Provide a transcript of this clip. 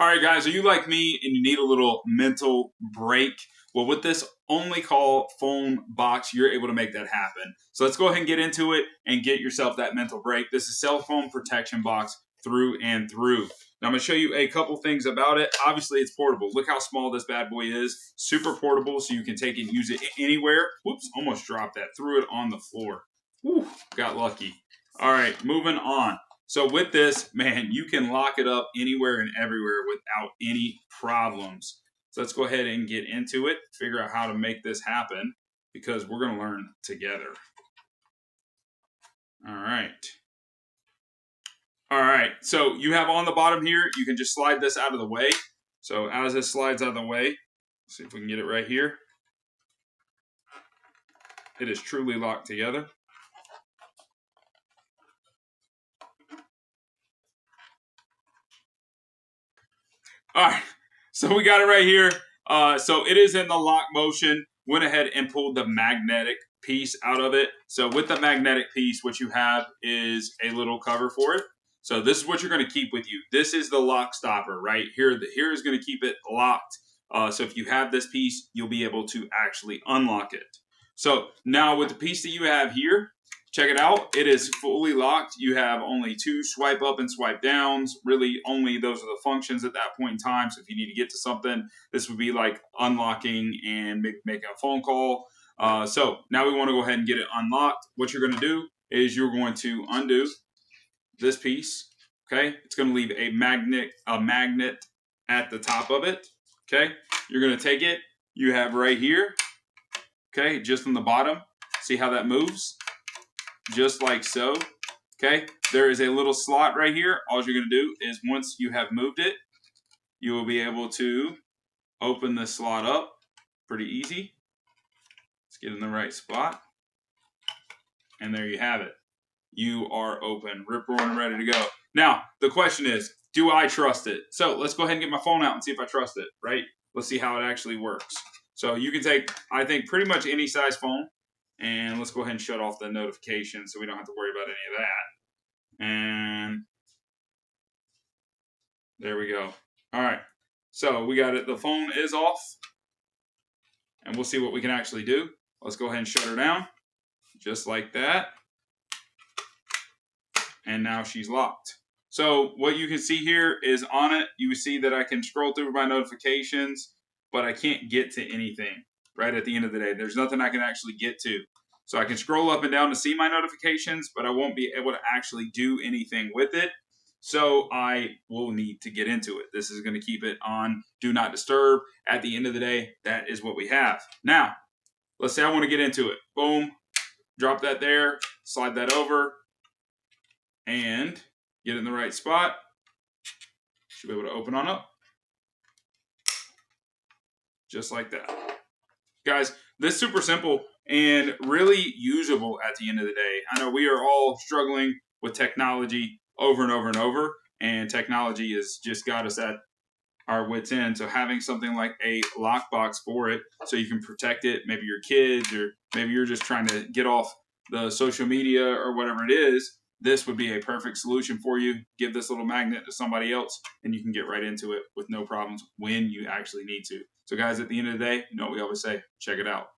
All right, guys, are you like me and you need a little mental break? Well, with this OnlyCall phone box, you're able to make that happen. So let's go ahead and get into it and get yourself that mental break. This is cell phone protection box through and through. Now I'm going to show you a couple things about it. Obviously, it's portable. Look how small this bad boy is. Super portable, so you can take it and use it anywhere. Whoops, almost dropped that. Threw it on the floor. Whew, got lucky. All right, moving on. So with this, man, you can lock it up anywhere and everywhere without any problems. So let's go ahead and get into it, figure out how to make this happen, because we're going to learn together. All right. All right, so you have on the bottom here, you can just slide this out of the way. So as this slides out of the way, see if we can get it right here. It is truly locked together. All right, so we got it right here. So it is in the lock motion. Went ahead and pulled the magnetic piece out of it. So with the magnetic piece, what you have is a little cover for it. So this is what you're going to keep with you. This is the lock stopper right here. Here is going to keep it locked. So if you have this piece, you'll be able to actually unlock it. So now with the piece that you have here, check it out. It is fully locked. You have only two swipe up and swipe downs. Really, only those are the functions at that point in time. So if you need to get to something, this would be like unlocking and making a phone call. So now we want to go ahead and get it unlocked. What you're going to do is you're going to undo this piece. Okay, it's going to leave a magnet at the top of it. Okay, you're going to take it. You have right here. Okay, just on the bottom. See how that moves? Just like so. Okay, there is a little slot right here. All you're going to do is once you have moved it, you will be able to open the slot up. Pretty easy. Let's get in the right spot. And there you have it. You are open, rip roaring, ready to go. Now, the question is, do I trust it? So let's go ahead and get my phone out and see if I trust it, right? Let's see how it actually works. So you can take, I think, pretty much any size phone. And let's go ahead and shut off the notifications so we don't have to worry about any of that. And there we go. All right. So we got it. The phone is off. And we'll see what we can actually do. Let's go ahead and shut her down. Just like that. And now she's locked. So what you can see here is on it, you see that I can scroll through my notifications, but I can't get to anything right at the end of the day. There's nothing I can actually get to. So I can scroll up and down to see my notifications, but I won't be able to actually do anything with it. So I will need to get into it. This is going to keep it on Do Not Disturb. At the end of the day, that is what we have. Now, let's say I want to get into it. Boom. Drop that there. Slide that over. And get it in the right spot. Should be able to open on up. Just like that. Guys, this is super simple and really usable at the end of the day. I know we are all struggling with technology over and over and over, and technology has just got us at our wits' end. So having something like a lockbox for it so you can protect it, maybe your kids, or maybe you're just trying to get off the social media or whatever it is, this would be a perfect solution for you. Give this little magnet to somebody else, and you can get right into it with no problems when you actually need to. So guys, at the end of the day, you know what we always say, check it out.